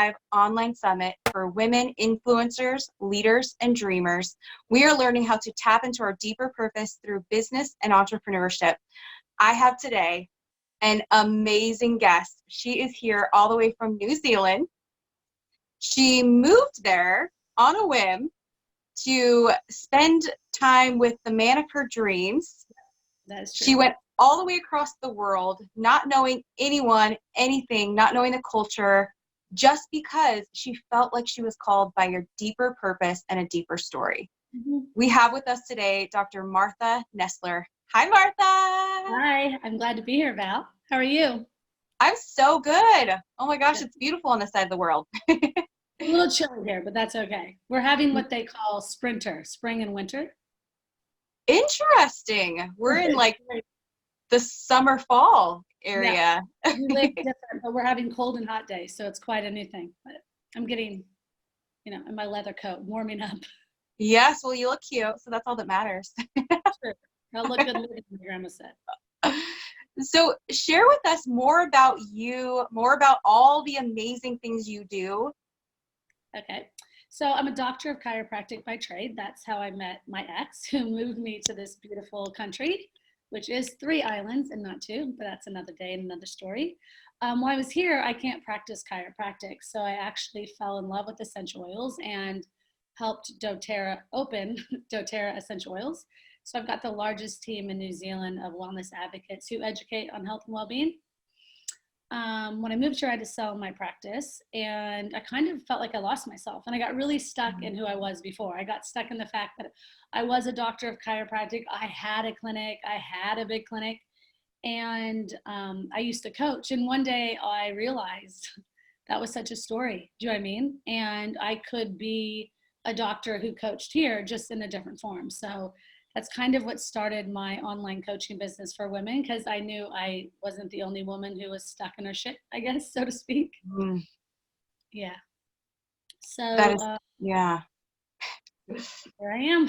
Thrive Online Summit for women influencers, leaders, and dreamers. We are learning how to tap into our deeper purpose through business and entrepreneurship. I have today an amazing guest. She is here all the way from New Zealand. She moved there on a whim to spend time with the man of her dreams. That is true. She went all the way across the world, not knowing anyone, anything, not knowing the culture, just because she felt like she was called by a deeper purpose and a deeper story. Mm-hmm. We have with us today Dr. Martha Nessler. Hi, Martha. Hi, I'm glad to be here, Val. How are you? I'm so good. Oh my gosh, it's beautiful on this side of the world. A little chilly here, but that's okay. We're having what they call sprinter, spring and winter. Interesting. We're in like the summer fall area. Yeah. We live different, but we're having cold and hot days, so it's quite a new thing. But I'm getting, in my leather coat, warming up. Yes, well, you look cute, so that's all that matters. Sure. I'll look good living, my grandma said. So share with us more about you, more about all the amazing things you do. Okay. So I'm a doctor of chiropractic by trade. That's how I met my ex, who moved me to this beautiful country, which is 3 islands and not 2, but that's another day and another story. While I was here, I can't practice chiropractic. So I actually fell in love with essential oils and helped doTERRA open doTERRA Essential Oils. So I've got the largest team in New Zealand of wellness advocates who educate on health and well-being. When I moved here, I had to sell my practice, and I kind of felt like I lost myself, and I got really stuck in who I was before. I got stuck in the fact that I was a doctor of chiropractic. I had a clinic. I had a big clinic, and I used to coach. And one day I realized that was such a story. Do you know what I mean? And I could be a doctor who coached here, just in a different form. So that's kind of what started my online coaching business for women, because I knew I wasn't the only woman who was stuck in her shit, I guess, so to speak. Mm. Yeah. So that is, yeah. Here I am.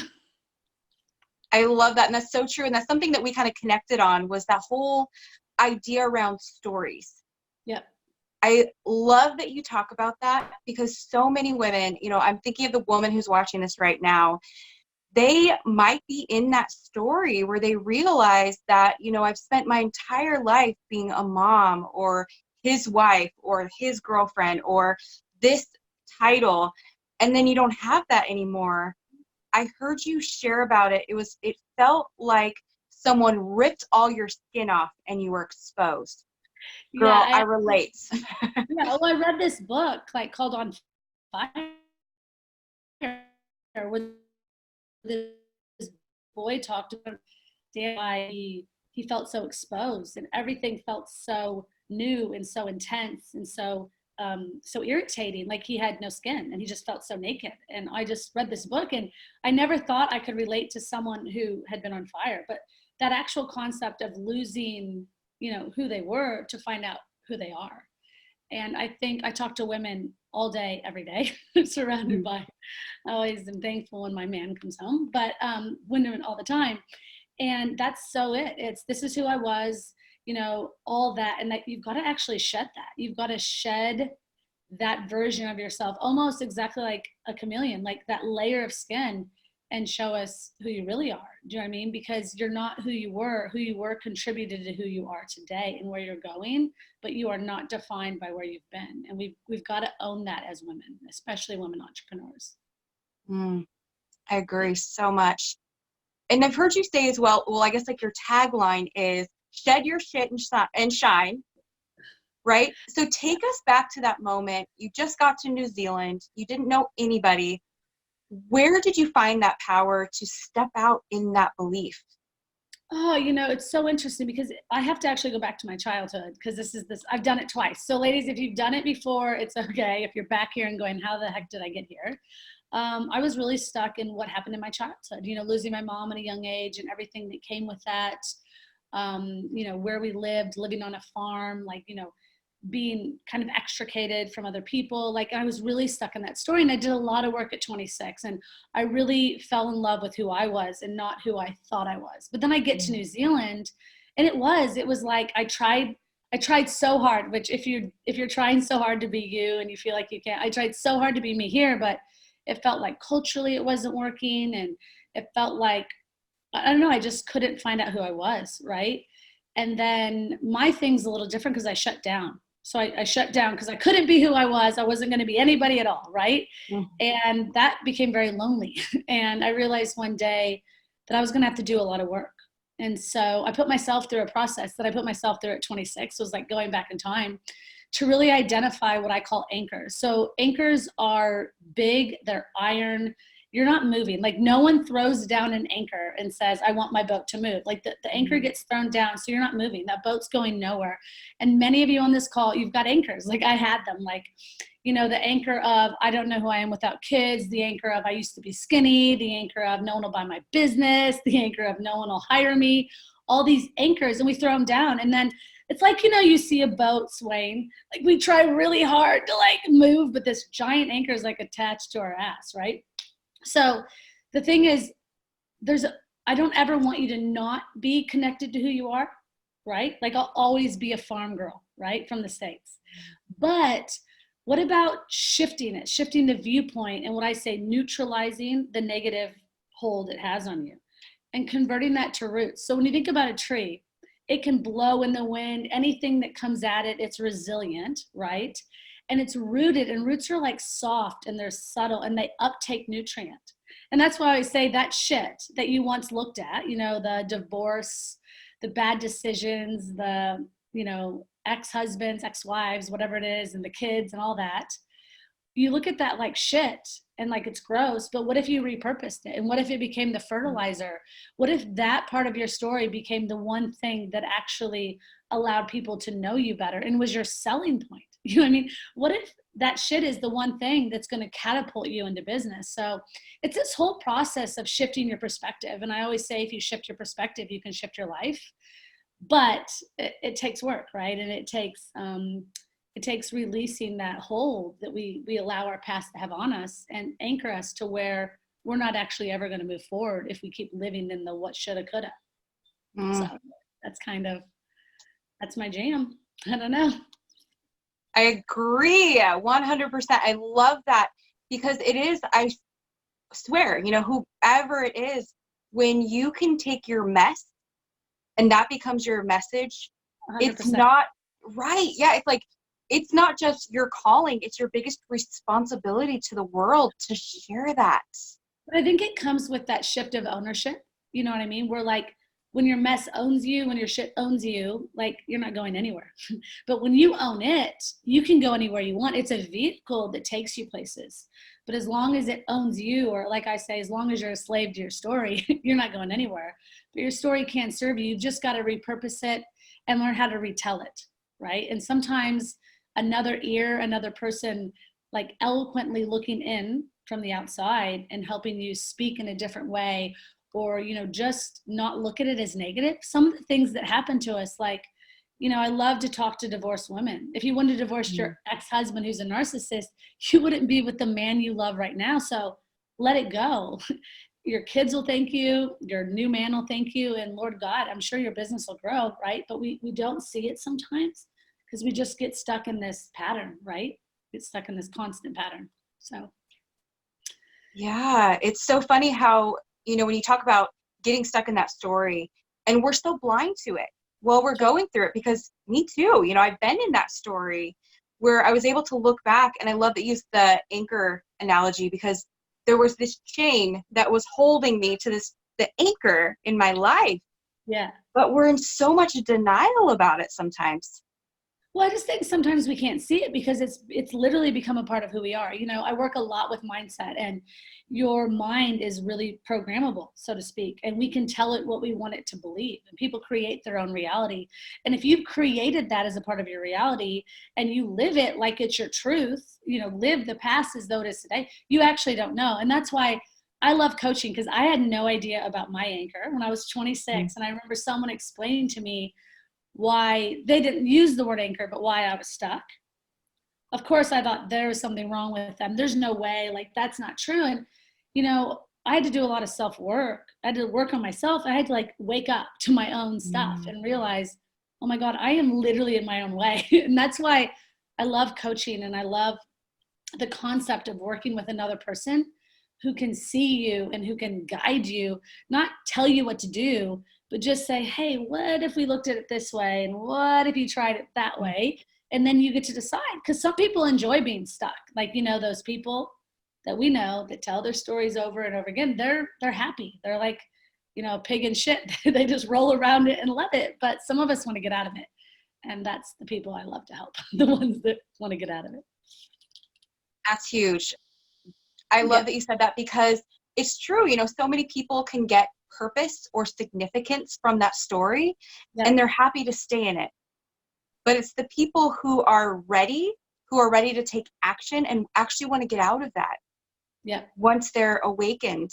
I love that. And that's so true. And that's something that we kind of connected on, was that whole idea around stories. Yep. I love that you talk about that, because so many women, I'm thinking of the woman who's watching this right now. They might be in that story where they realize that, I've spent my entire life being a mom or his wife or his girlfriend or this title, and then you don't have that anymore. I heard you share about it. It felt like someone ripped all your skin off and you were exposed. Girl, yeah, I relate. Yeah, well, I read this book called On Fire, where this boy talked about why he felt so exposed, and everything felt so new and so intense and so irritating, like he had no skin and he just felt so naked. And I just read this book, and I never thought I could relate to someone who had been on fire, but that actual concept of losing who they were to find out who they are. And I think I talk to women all day, every day, surrounded by, I always am thankful when my man comes home, but women all the time. And that's so this is who I was, all that. And that you've got to actually shed that. You've got to shed that version of yourself, almost exactly like a chameleon, like that layer of skin, and show us who you really are. Do you know what I mean? Because you're not who you were. Who you were contributed to who you are today and where you're going, but you are not defined by where you've been. And we've got to own that as women, especially women entrepreneurs. I agree so much. And I've heard you say as well, I guess like your tagline is shed your shit and shine, right? So take us back to that moment. You just got to New Zealand. You didn't know anybody. Where did you find that power to step out in that belief? Oh, it's so interesting, because I have to actually go back to my childhood, because I've done it twice. So ladies, if you've done it before, it's okay. If you're back here and going, how the heck did I get here? I was really stuck in what happened in my childhood, losing my mom at a young age and everything that came with that. Where we lived, living on a farm, being kind of extricated from other people. Like, I was really stuck in that story, and I did a lot of work at 26, and I really fell in love with who I was and not who I thought I was. But then I get to New Zealand, and it was like I tried I tried so hard, which if you're trying so hard to be you and you feel like you can't, I tried so hard to be me here, but it felt like culturally it wasn't working. And it felt like, I don't know, I just couldn't find out who I was, right? And then my thing's a little different because I shut down. So I shut down because I couldn't be who I was. I wasn't going to be anybody at all, right? Mhm. And that became very lonely. And I realized one day that I was going to have to do a lot of work. And so I put myself through a process that I put myself through at 26. It was like going back in time to really identify what I call anchors. So anchors are big, they're iron. You're not moving. Like no one throws down an anchor and says, I want my boat to move. Like the anchor gets thrown down, so you're not moving. That boat's going nowhere. And many of you on this call, you've got anchors. Like I had them. Like, you know, the anchor of, I don't know who I am without kids. The anchor of, I used to be skinny. The anchor of, no one will buy my business. The anchor of, no one will hire me. All these anchors, and we throw them down. And then it's like, you know, you see a boat swaying. Like we try really hard to like move, but this giant anchor is like attached to our ass, right? So the thing is, I don't ever want you to not be connected to who you are, right? Like I'll always be a farm girl, right? From the States. But what about shifting it, shifting the viewpoint, and what I say, neutralizing the negative hold it has on you and converting that to roots. So when you think about a tree, it can blow in the wind, anything that comes at it, it's resilient, right? And it's rooted, and roots are like soft and they're subtle and they uptake nutrient. And that's why I say that shit that you once looked at, you know, the divorce, the bad decisions, the, you know, ex-husbands, ex-wives, whatever it is, and the kids and all that. You look at that like shit and like it's gross, but what if you repurposed it? And what if it became the fertilizer? What if that part of your story became the one thing that actually allowed people to know you better and was your selling point? You know what I mean? What if that shit is the one thing that's going to catapult you into business? So it's this whole process of shifting your perspective. And I always say, if you shift your perspective, you can shift your life. But it takes work, right? And it takes releasing that hold that we allow our past to have on us and anchor us to where we're not actually ever going to move forward if we keep living in the what shoulda coulda. So that's my jam. I don't know. I agree 100%. I love that because it is, I swear, you know, whoever it is, when you can take your mess and that becomes your message, 100%. It's not right. Yeah. It's like, it's not just your calling, it's your biggest responsibility to the world to share that. But I think it comes with that shift of ownership. You know what I mean? We're like, when your mess owns you, when your shit owns you, like you're not going anywhere. But when you own it, you can go anywhere you want. It's a vehicle that takes you places. But as long as it owns you, or like I say, as long as you're a slave to your story, you're not going anywhere. But your story can't serve you. You've just got to repurpose it and learn how to retell it, right? And sometimes another ear, another person like eloquently looking in from the outside and helping you speak in a different way, or, you know, just not look at it as negative. Some of the things that happen to us, like, you know, I love to talk to divorced women. If you wanted to divorce your ex-husband who's a narcissist, you wouldn't be with the man you love right now. So let it go. Your kids will thank you. Your new man will thank you. And Lord God, I'm sure your business will grow, right? But we don't see it sometimes because we just get stuck in this pattern, right? Get stuck in this constant pattern. So. Yeah, it's so funny how, you know, when you talk about getting stuck in that story and we're so blind to it while we're going through it, because me too, you know, I've been in that story where I was able to look back, and I love that you used the anchor analogy because there was this chain that was holding me to the anchor in my life. Yeah. But we're in so much denial about it sometimes. Well, I just think sometimes we can't see it because it's literally become a part of who we are. You know, I work a lot with mindset, and your mind is really programmable, so to speak, and we can tell it what we want it to believe, and people create their own reality. And if you've created that as a part of your reality and you live it like it's your truth, you know, live the past as though it is today, you actually don't know. And that's why I love coaching, because I had no idea about my anchor when I was 26. And I remember someone explaining to me why they didn't use the word anchor, but why I was stuck. Of course, I thought there was something wrong with them. There's no way, like, that's not true. And, you know, I had to do a lot of self-work. I had to work on myself. I had to like wake up to my own stuff and realize oh my God, I am literally in my own way. And that's why I love coaching, and I love the concept of working with another person who can see you and who can guide you, not tell you what to do, but just say, hey, what if we looked at it this way? And what if you tried it that way? And then you get to decide, because some people enjoy being stuck. Like, you know, those people that we know that tell their stories over and over again, they're happy. They're like, you know, pig in shit. They just roll around it and love it. But some of us want to get out of it. And that's the people I love to help, the ones that want to get out of it. That's huge. I love that you said that, because it's true. You know, so many people can get purpose or significance from that story, and they're happy to stay in it. But it's the people who are ready to take action and actually want to get out of that. Yeah. Once they're awakened.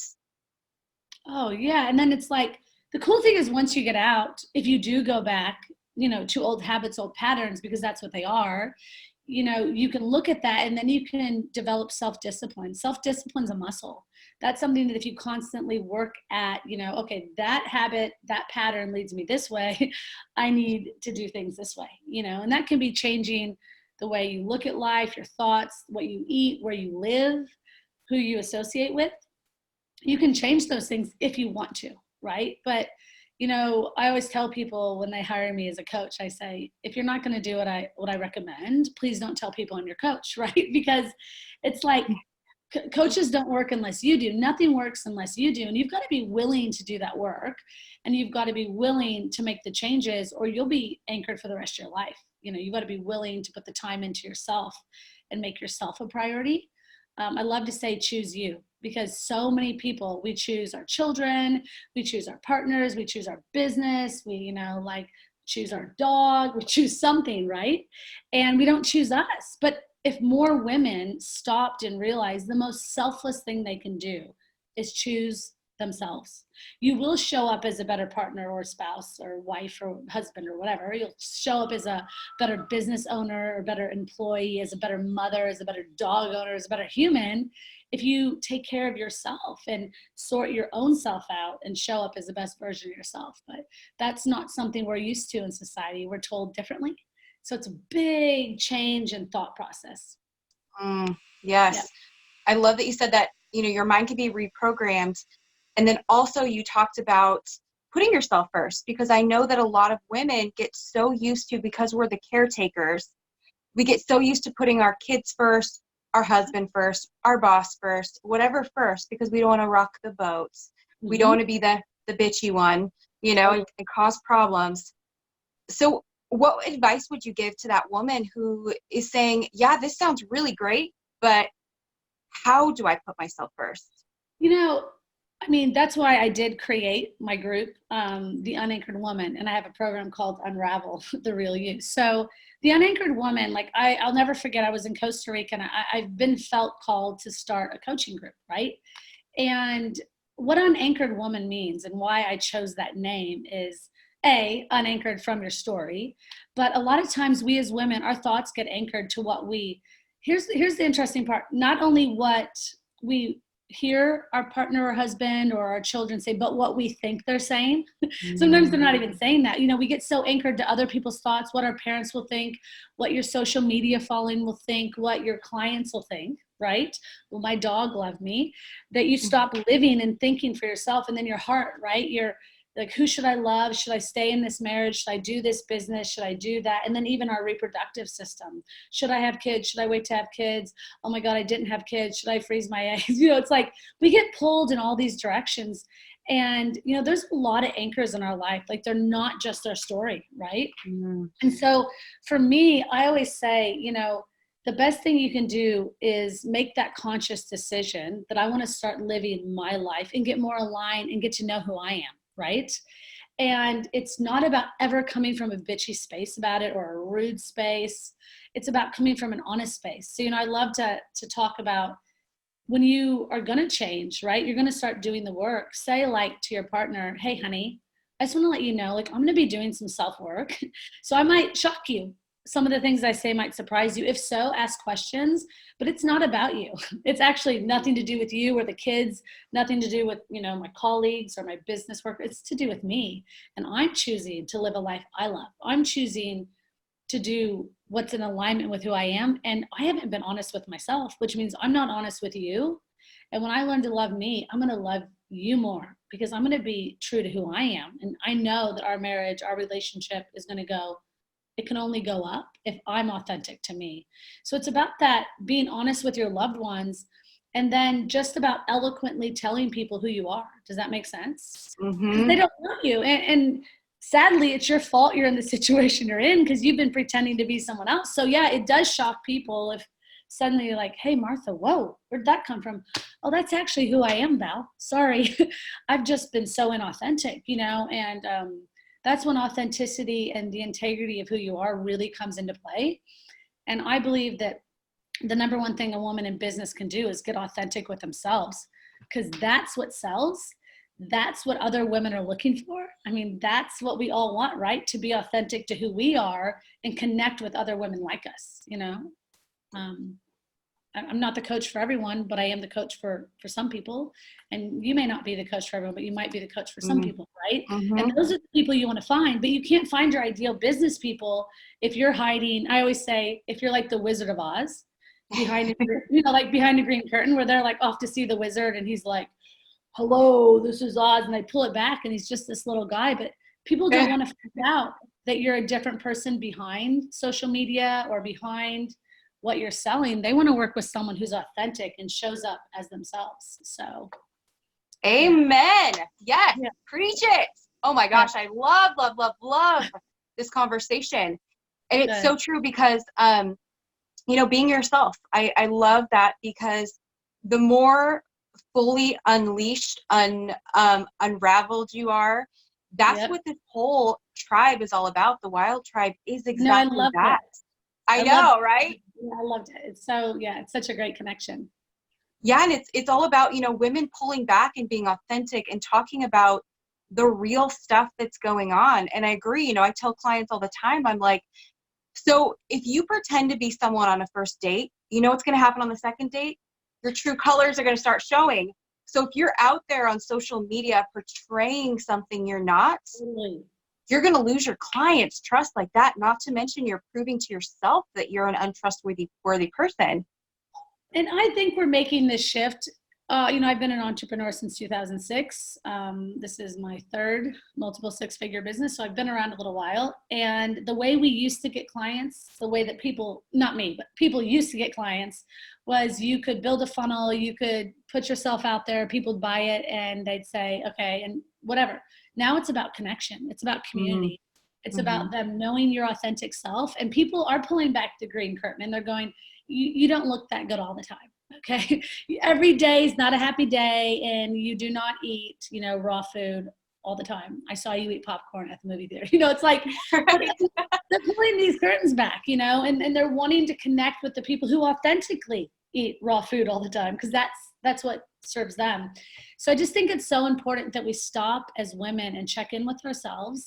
Oh, yeah. And then it's like, the cool thing is, once you get out, if you do go back, you know, to old habits, old patterns, because that's what they are, you know, you can look at that, and then you can develop self-discipline. Self-discipline's a muscle. That's something that if you constantly work at, you know, okay, that habit, that pattern leads me this way. I need to do things this way, you know, and that can be changing the way you look at life, your thoughts, what you eat, where you live, who you associate with. You can change those things if you want to, right? But, you know, I always tell people when they hire me as a coach, I say, if you're not going to do what I recommend, please don't tell people I'm your coach, right? Because it's like, coaches don't work unless you do. Nothing works unless you do. And you've got to be willing to do that work, and you've got to be willing to make the changes, or you'll be anchored for the rest of your life. You know, you've got to be willing to put the time into yourself and make yourself a priority. I love to say choose you, because so many people, we choose our children, we choose our partners, we choose our business, we, you know, like choose our dog, we choose something, right? And we don't choose us. But if more women stopped and realized the most selfless thing they can do is choose themselves, you will show up as a better partner or spouse or wife or husband or whatever. You'll show up as a better business owner or better employee, as a better mother, as a better dog owner, as a better human, if you take care of yourself and sort your own self out and show up as the best version of yourself. But that's not something we're used to in society. We're told differently. So it's a big change in thought process. Yes. Yeah. I love that you said that, you know, your mind can be reprogrammed. And then also you talked about putting yourself first, because I know that a lot of women get so used to, because we're the caretakers, we get so used to putting our kids first, our husband first, our boss first, whatever first, because we don't want to rock the boat. We don't want to be the bitchy one, you know, and cause problems. So what advice would you give to that woman who is saying, yeah, this sounds really great, but how do I put myself first? You know, I mean, that's why I did create my group, The Unanchored Woman, and I have a program called Unravel the Real You. So The Unanchored Woman, like I'll never forget, I was in Costa Rica, and I've been felt called to start a coaching group, right? And what Unanchored Woman means and why I chose that name is, unanchored from your story. But a lot of times we as women, our thoughts get anchored to what here's the interesting part, not only what we hear our partner or husband or our children say, but what we think they're saying. Sometimes they're not even saying that. You know, we get so anchored to other people's thoughts, what our parents will think, what your social media following will think, what your clients will think, right? Will my dog love me? That you stop living and thinking for yourself, and then your heart, right? You're like, who should I love? Should I stay in this marriage? Should I do this business? Should I do that? And then even our reproductive system. Should I have kids? Should I wait to have kids? Oh my God, I didn't have kids. Should I freeze my eggs? You know, it's like we get pulled in all these directions. And, you know, there's a lot of anchors in our life. Like they're not just our story, right? And so for me, I always say, you know, the best thing you can do is make that conscious decision that I want to start living my life and get more aligned and get to know who I am. Right? And it's not about ever coming from a bitchy space about it or a rude space. It's about coming from an honest space. So, you know, I love to talk about when you are going to change, right? You're going to start doing the work. Say like to your partner, hey, honey, I just want to let you know, like, I'm going to be doing some self-work. So I might shock you. some of the things I say might surprise you. If so, ask questions, but it's not about you. It's actually nothing to do with you or the kids, nothing to do with, my colleagues or my business work. It's to do with me. And I'm choosing to live a life I love. I'm choosing to do what's in alignment with who I am. And I haven't been honest with myself, which means I'm not honest with you. And when I learn to love me, I'm going to love you more because I'm going to be true to who I am. And I know that our marriage, our relationship is going to go, it can only go up if I'm authentic to me. So it's about that, being honest with your loved ones, and then just about eloquently telling people who you are. Does that make sense? Because they don't know you. And sadly, it's your fault you're in the situation you're in because you've been pretending to be someone else. So yeah, it does shock people if suddenly you're like, hey, Martha, whoa, where'd that come from? Oh, that's actually who I am, Val. Sorry. I've just been so inauthentic, and that's when authenticity and the integrity of who you are really comes into play. And I believe that the number one thing a woman in business can do is get authentic with themselves, because that's what sells. That's what other women are looking for. I mean, that's what we all want, right? To be authentic to who we are and connect with other women like us, I'm not the coach for everyone, but I am the coach for some people. And you may not be the coach for everyone, but you might be the coach for some people, right? And those are the people you want to find, but you can't find your ideal business people if you're hiding. I always say, if you're like the Wizard of Oz, behind, like behind a green curtain where they're like off to see the wizard and he's like, hello, this is Oz. And they pull it back and he's just this little guy, but people don't want to find out that you're a different person behind social media or behind what you're selling. They want to work with someone who's authentic and shows up as themselves. So amen. Yes. Yeah. Preach it. Oh my gosh. I love this conversation. And it's so true because, being yourself, I love that, because the more fully unleashed, unraveled you are, that's what this whole tribe is all about. The wild tribe is exactly that. I know, right? I loved it. It's so, it's such a great connection. Yeah. And it's all about, women pulling back and being authentic and talking about the real stuff that's going on. And I agree, I tell clients all the time, I'm like, so if you pretend to be someone on a first date, what's going to happen on the second date? Your true colors are going to start showing. So if you're out there on social media portraying something you're not, you're going to lose your clients' trust like that. Not to mention you're proving to yourself that you're an untrustworthy person. And I think we're making this shift. I've been an entrepreneur since 2006. This is my third multiple six-figure business. So I've been around a little while. And the way we used to get clients, the way that people, not me, but people used to get clients, was you could build a funnel, you could put yourself out there, people would buy it, and they'd say, okay, and whatever. Now it's about connection. It's about community. It's about them knowing your authentic self. And people are pulling back the green curtain and they're going, you don't look that good all the time. Okay. Every day is not a happy day, and you do not eat, raw food all the time. I saw you eat popcorn at the movie theater. It's like they're pulling these curtains back, and they're wanting to connect with the people who authentically eat raw food all the time, because that's what serves them. So I just think it's so important that we stop as women and check in with ourselves.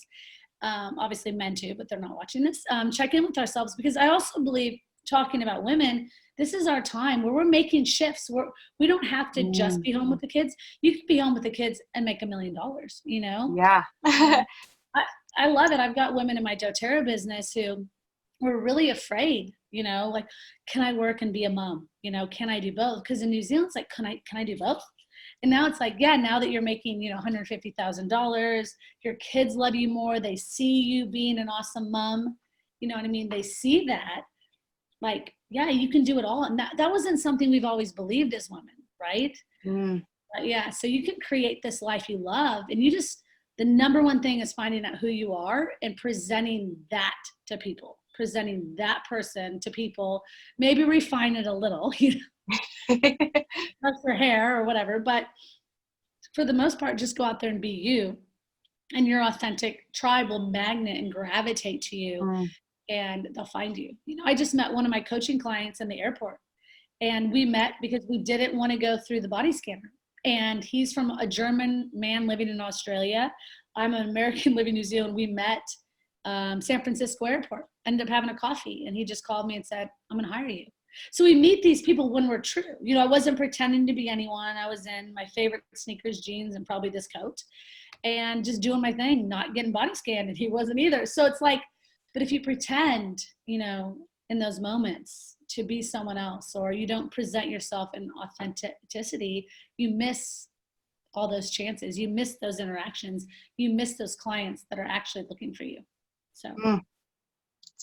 Obviously men too, but they're not watching this. Check in with ourselves, because I also believe, talking about women, this is our time where we're making shifts. We don't have to just be home with the kids. You can be home with the kids and make $1 million, Yeah. I love it. I've got women in my doTERRA business who were really afraid, like, can I work and be a mom? Can I do both? Because in New Zealand, it's like, can I do both? And now it's like, now that you're making, $150,000, your kids love you more. They see you being an awesome mom. You know what I mean? They see that. Like, you can do it all. And that wasn't something we've always believed as women, right? But so you can create this life you love. And the number one thing is finding out who you are and presenting that to people, presenting that person to people, maybe refine it a little, that's for hair or whatever. But for the most part, just go out there and be you. And your authentic tribe will magnet and gravitate to you. And they'll find you. I just met one of my coaching clients in the airport, and we met because we didn't want to go through the body scanner. And he's from a German man living in Australia. I'm an American living in New Zealand. We met San Francisco airport. Ended up having a coffee, and he just called me and said, I'm going to hire you. So we meet these people when we're true. You know, I wasn't pretending to be anyone. I was in my favorite sneakers, jeans, and probably this coat, and just doing my thing, not getting body scanned, and he wasn't either. So it's like, but if you pretend, you know, in those moments to be someone else, or you don't present yourself in authenticity, you miss all those chances. You miss those interactions. You miss those clients that are actually looking for you. So.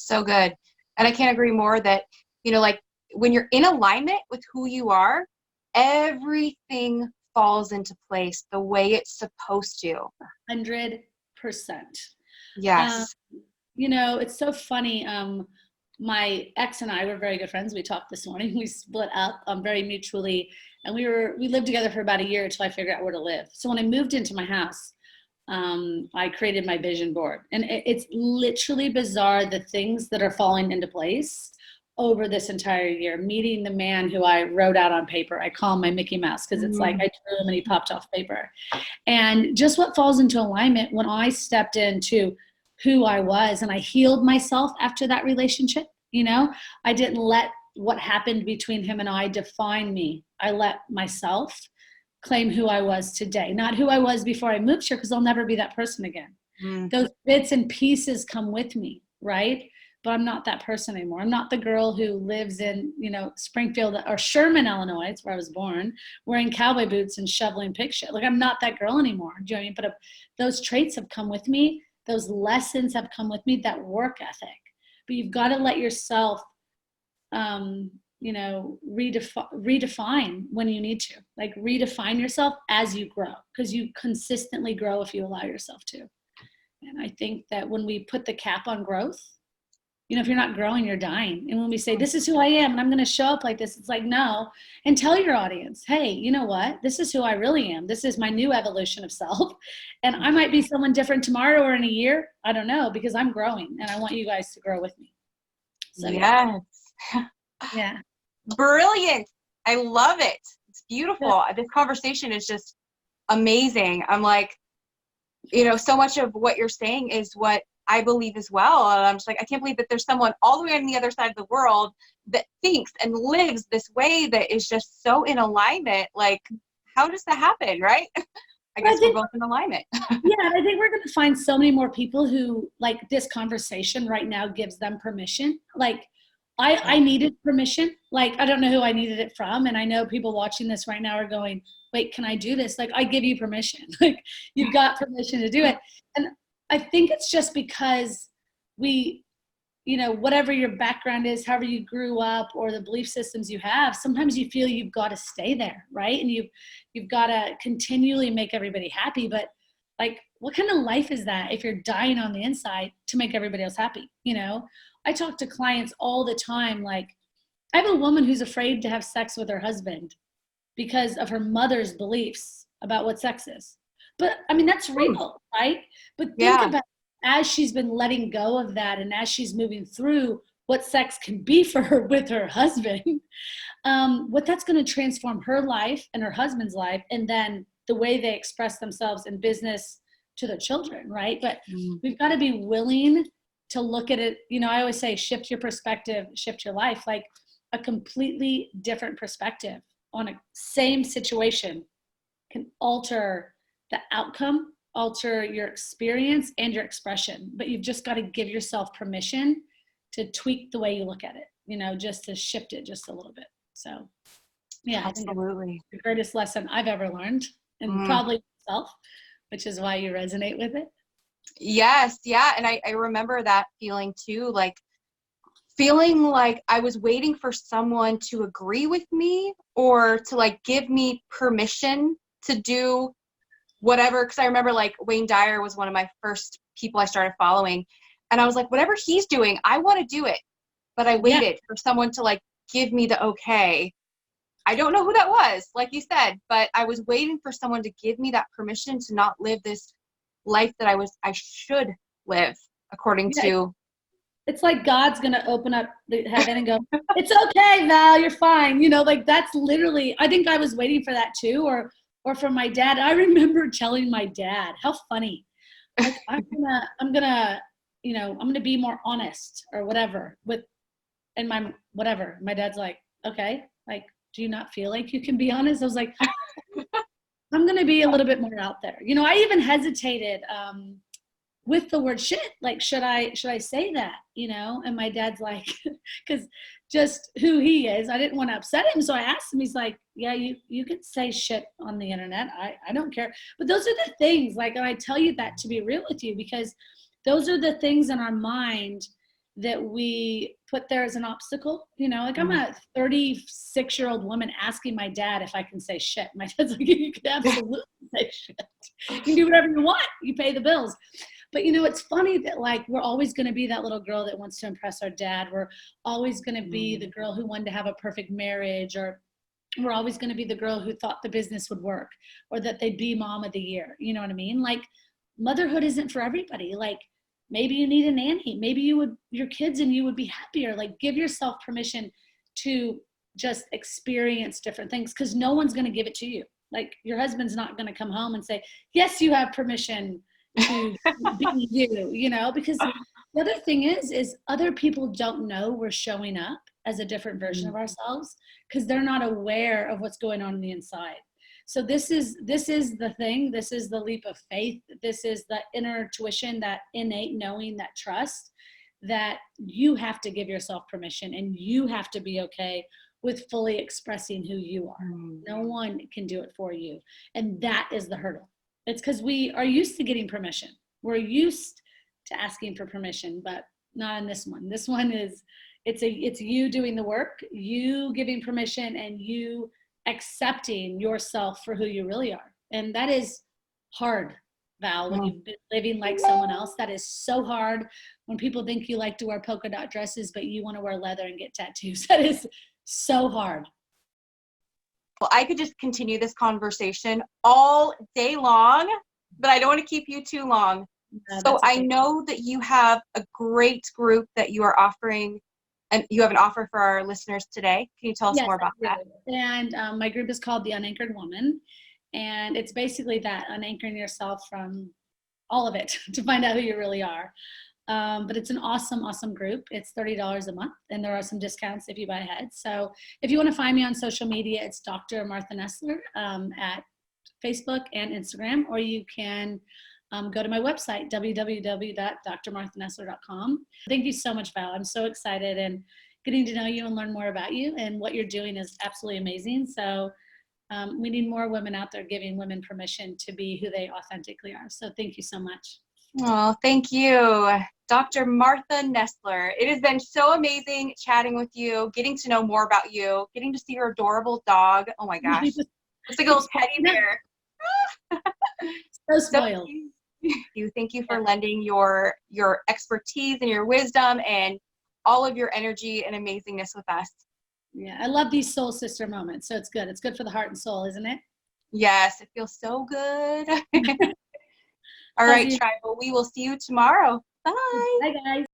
So good. And I can't agree more that, you know, like when you're in alignment with who you are, everything falls into place the way it's supposed to. 100%. Yes. You know, it's so funny. My ex and I were very good friends. We talked this morning. We split up very mutually, and we lived together for about a year until I figured out where to live. So when I moved into my house, I created my vision board, and it's literally bizarre the things that are falling into place over this entire year. Meeting the man who I wrote out on paper. I call him my Mickey Mouse because it's like I drew him and he popped off paper. And just what falls into alignment when I stepped into who I was and I healed myself after that relationship. You know, I didn't let what happened between him and I define me. I let myself claim who I was today, not who I was before I moved here, because I'll never be that person again. Those bits and pieces come with me, right? But I'm not that person anymore. I'm not the girl who lives in, you know, Springfield or Sherman, Illinois, it's where I was born, wearing cowboy boots and shoveling pig shit. Like, I'm not that girl anymore. Do you know what I mean? But those traits have come with me. Those lessons have come with me, that work ethic. But you've got to let yourself, you know, redefine when you need to. Like, redefine yourself as you grow, because you consistently grow if you allow yourself to. And I think that when we put the cap on growth, you know, if you're not growing, you're dying. And when we say, this is who I am, and I'm going to show up like this, it's like, no. And tell your audience, hey, you know what? This is who I really am. This is my new evolution of self. And I might be someone different tomorrow or in a year. I don't know, because I'm growing, and I want you guys to grow with me. So, yes. Yeah. Brilliant. I love it. It's beautiful. Yeah. This conversation is just amazing. I'm like, you know, so much of what you're saying is what I believe as well. And I'm just like, I can't believe that there's someone all the way on the other side of the world that thinks and lives this way that is just so in alignment. Like, how does that happen, right? I guess we're both in alignment. Yeah, I think we're going to find so many more people who, like, this conversation right now gives them permission. Like, I needed permission. Like, I don't know who I needed it from. And I know people watching this right now are going, wait, can I do this? Like, I give you permission. Like, you've got permission to do it. And I think it's just because we, you know, whatever your background is, however you grew up, or the belief systems you have, sometimes you feel you've got to stay there, right? And you've got to continually make everybody happy. But, like, what kind of life is that if you're dying on the inside to make everybody else happy? You know, I talk to clients all the time. Like, I have a woman who's afraid to have sex with her husband because of her mother's beliefs about what sex is. But I mean, that's real, right? But think about as she's been letting go of that, and as she's moving through what sex can be for her with her husband, what that's going to transform her life and her husband's life, and then the way they express themselves in business to their children, right? But we've got to be willing to look at it. You know, I always say, shift your perspective, shift your life. Like, a completely different perspective on a same situation can alter the outcome, alter your experience and your expression. But you've just got to give yourself permission to tweak the way you look at it, you know, just to shift it just a little bit. So, yeah, absolutely. I think it's the greatest lesson I've ever learned, and probably myself, which is why you resonate with it. Yes. Yeah. And I remember that feeling too, like feeling like I was waiting for someone to agree with me or to, like, give me permission to do whatever. Cause I remember, like, Wayne Dyer was one of my first people I started following, and I was like, whatever he's doing, I want to do it. But I waited for someone to, like, give me the okay. I don't know who that was, like you said, but I was waiting for someone to give me that permission to not live this life that I should live according to. It's like God's going to open up the heaven and go, it's okay, Val, you're fine. You know, like, that's literally, I think I was waiting for that too. Or from my dad. I remember telling my dad, how funny, like, I'm gonna you know, I'm going to be more honest or whatever with, and my, whatever. My dad's like, okay, like, do you not feel like you can be honest? I was like, I'm going to be a little bit more out there. You know, I even hesitated, with the word shit, like, should I say that, you know? And my dad's like, because just who he is, I didn't want to upset him. So I asked him, he's like, yeah, you can say shit on the internet. I don't care. But those are the things, like, and I tell you that to be real with you, because those are the things in our mind that we put there as an obstacle. You know, like, I'm a 36-year-old woman asking my dad if I can say shit. My dad's like, you can absolutely say shit. You can do whatever you want. You pay the bills. But, you know, it's funny that, like, we're always going to be that little girl that wants to impress our dad. We're always going to be the girl who wanted to have a perfect marriage, or we're always going to be the girl who thought the business would work, or that they'd be mom of the year. You know what I mean? Like, motherhood isn't for everybody. Like, maybe you need a nanny. Maybe your kids and you would be happier. Like, give yourself permission to just experience different things, because no one's going to give it to you. Like, your husband's not going to come home and say, yes, you have permission to be you, you know, because the other thing is other people don't know we're showing up as a different version of ourselves, because they're not aware of what's going on the inside. So this is the thing. This is the leap of faith. This is the inner tuition, that innate knowing, that trust, that you have to give yourself permission, and you have to be okay with fully expressing who you are. No one can do it for you. And that is the hurdle. It's because we are used to getting permission. We're used to asking for permission, but not in this one. This one is, it's you doing the work, you giving permission, and you accepting yourself for who you really are. And that is hard, Val, when you've been living like someone else. That is so hard. When people think you like to wear polka dot dresses, but you want to wear leather and get tattoos, that is so hard. Well, I could just continue this conversation all day long, but I don't want to keep you too long. So okay. I know that you have a great group that you are offering, and you have an offer for our listeners today. Can you tell us more about that? And my group is called The Unanchored Woman. And it's basically that, unanchoring yourself from all of it to find out who you really are. But it's an awesome, awesome group. It's $30 a month, and there are some discounts if you buy ahead. So if you want to find me on social media, it's Dr. Martha Nessler at Facebook and Instagram, or you can go to my website, www.drmarthanessler.com. Thank you so much, Val. I'm so excited, and getting to know you and learn more about you, and what you're doing is absolutely amazing. So we need more women out there giving women permission to be who they authentically are. So thank you so much. Oh, thank you, Dr. Martha Nessler. It has been so amazing chatting with you, getting to know more about you, getting to see your adorable dog. Oh my gosh, it's like a little teddy bear. So spoiled. Thank you for lending your expertise and your wisdom and all of your energy and amazingness with us. Yeah, I love these soul sister moments. So it's good. It's good for the heart and soul, isn't it? Yes, it feels so good. All right, tribe. Well, we will see you tomorrow. Bye. Bye, guys.